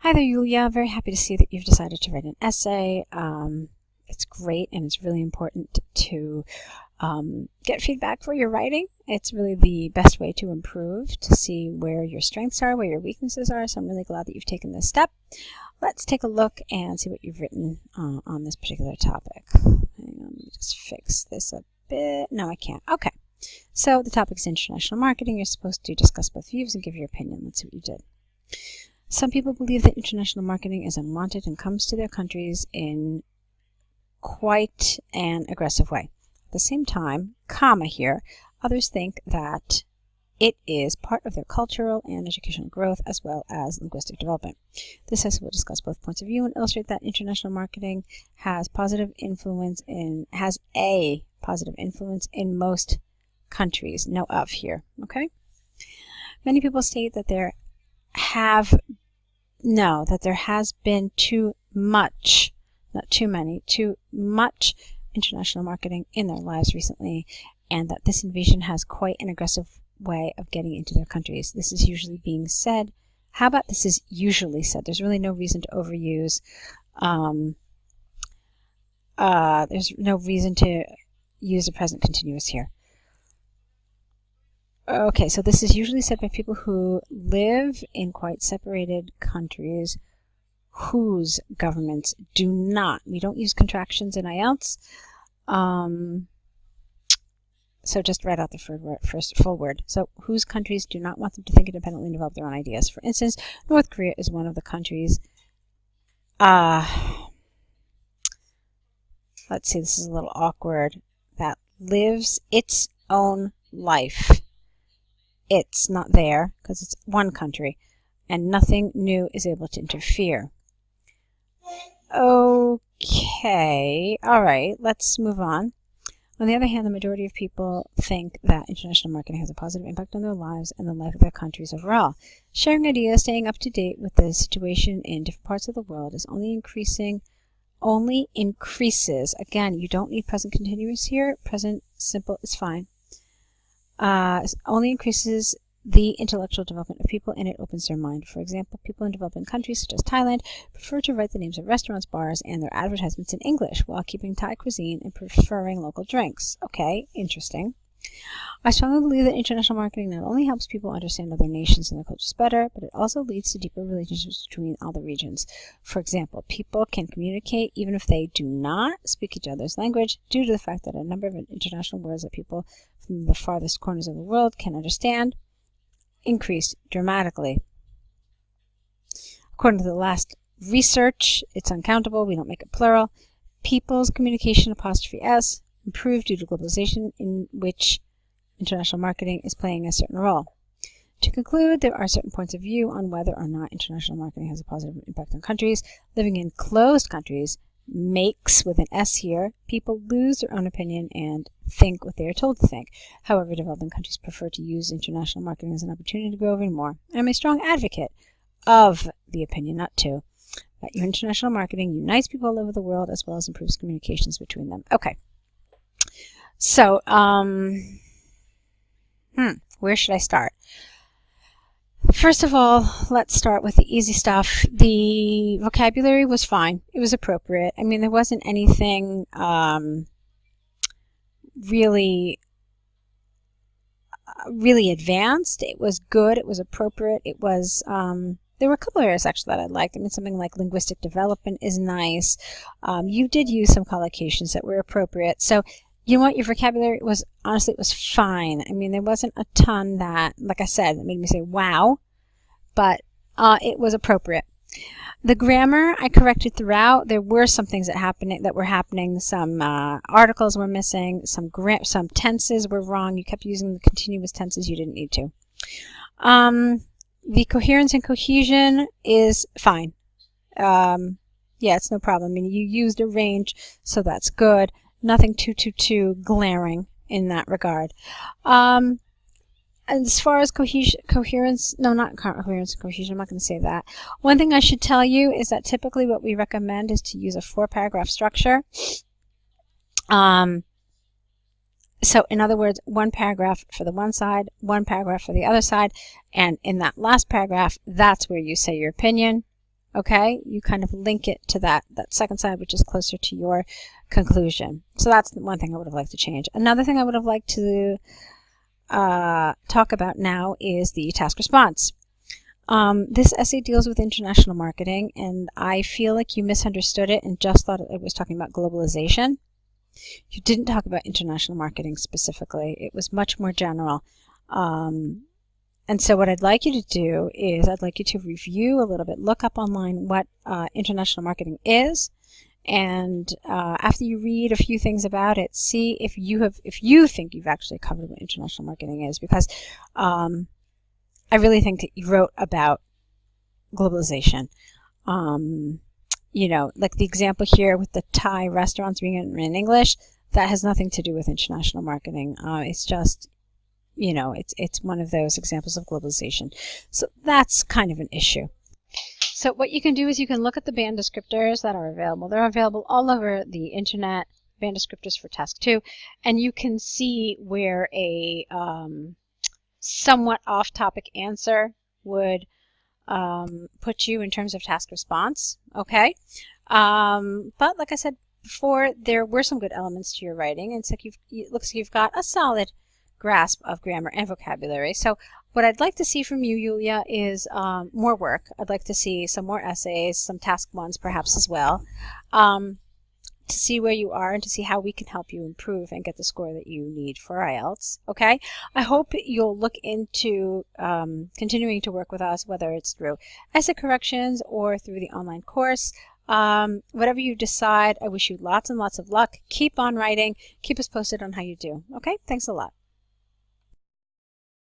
Hi there, Yulia. Very happy to see that you've decided to write an essay. It's great, and it's really important to get feedback for your writing. It's really the best way to improve, to see where your strengths are, where your weaknesses are. So I'm really glad that you've taken this step. Let's take a look and see what you've written on this particular topic. Hang on, let me just fix this a bit. No, I can't. Okay. So the topic is international marketing. You're supposed to discuss both views and give your opinion. Let's see what you did. Some people believe that international marketing is unwanted and comes to their countries in quite an aggressive way. At the same time, comma here, others think that it is part of their cultural and educational growth as well as linguistic development. This essay will discuss both points of view and illustrate that international marketing has a positive influence in most countries. No of here, okay? Many people state that there has been too much, not too many, too much international marketing in their lives recently, and that this invasion has quite an aggressive way of getting into their countries. This is usually being said. How about this is usually said? There's really no reason to overuse. There's no reason to use the present continuous here. Okay, so this is usually said by people who live in quite separated countries whose governments do not. We don't use contractions in IELTS. So just write out the first full word. So whose countries do not want them to think independently and develop their own ideas. For instance, North Korea is one of the countries. Let's see, this is a little awkward. That lives its own life. It's not there because it's one country, and nothing new is able to interfere. Okay, all right, let's move on. On the other hand, the majority of people think that international marketing has a positive impact on their lives and the life of their countries overall. Sharing ideas, staying up to date with the situation in different parts of the world is only increases. Again, you don't need present continuous here. Present simple is fine. Only increases the intellectual development of people, and it opens their mind. For example, people in developing countries such as Thailand prefer to write the names of restaurants, bars, and their advertisements in English while keeping Thai cuisine and preferring local drinks. Okay, interesting. I strongly believe that international marketing not only helps people understand other nations and their cultures better, but it also leads to deeper relationships between all the regions. For example, people can communicate even if they do not speak each other's language due to the fact that a number of international words that people from the farthest corners of the world can understand increased dramatically. According to the last research, it's uncountable, we don't make it plural. People's communication, '(s), improved due to globalization, in which international marketing is playing a certain role. To conclude, there are certain points of view on whether or not international marketing has a positive impact on countries. Living in closed countries makes, with an S here, people lose their own opinion and think what they are told to think. However, developing countries prefer to use international marketing as an opportunity to grow even more. I'm a strong advocate of the opinion, not to, that international marketing unites people all over the world as well as improves communications between them. Okay. So, where should I start? First of all, let's start with the easy stuff. The vocabulary was fine. It was appropriate. I mean, there wasn't anything really advanced. It was good. It was appropriate. It was, there were a couple of areas actually that I liked. I mean, something like linguistic development is nice. You did use some collocations that were appropriate. So, you know what, your vocabulary was, honestly, it was fine. I mean, there wasn't a ton that, like I said, that made me say, wow, but it was appropriate. The grammar, I corrected throughout. There were some things that were happening. Some articles were missing. Some tenses were wrong. You kept using the continuous tenses you didn't need to. The coherence and cohesion is fine. Yeah, it's no problem. I mean, you used a range, so that's good. Nothing too glaring in that regard. As far as coherence, no, not coherence and cohesion, I'm not going to say that. One thing I should tell you is that typically what we recommend is to use a 4-paragraph structure. So in other words, 1 paragraph for the one side, 1 paragraph for the other side, and in that last paragraph, that's where you say your opinion. Okay, you kind of link it to that second side, which is closer to your conclusion. So that's one thing I would have liked to change. Another thing I would have liked to talk about now is the task response. This essay deals with international marketing, and I feel like you misunderstood it and just thought it was talking about globalization. You didn't talk about international marketing specifically. It was much more general. And so what I'd like you to do is I'd like you to review a little bit, look up online what international marketing is, and after you read a few things about it, see if you think you've actually covered what international marketing is, because I really think that you wrote about globalization. You know, like the example here with the Thai restaurants being in English, that has nothing to do with international marketing. It's just, you know, it's one of those examples of globalization. So that's kind of an issue. So what you can do is you can look at the band descriptors that are available. They're available all over the internet, band descriptors for task 2, and you can see where a somewhat off-topic answer would put you in terms of task response. Okay, but like I said before, there were some good elements to your writing, and so it looks like you've got a solid grasp of grammar and vocabulary. So what I'd like to see from you, Yulia, is more work. I'd like to see some more essays, some task 1s perhaps as well, to see where you are and to see how we can help you improve and get the score that you need for IELTS. Okay? I hope you'll look into continuing to work with us, whether it's through essay corrections or through the online course. Whatever you decide, I wish you lots and lots of luck. Keep on writing. Keep us posted on how you do. Okay? Thanks a lot.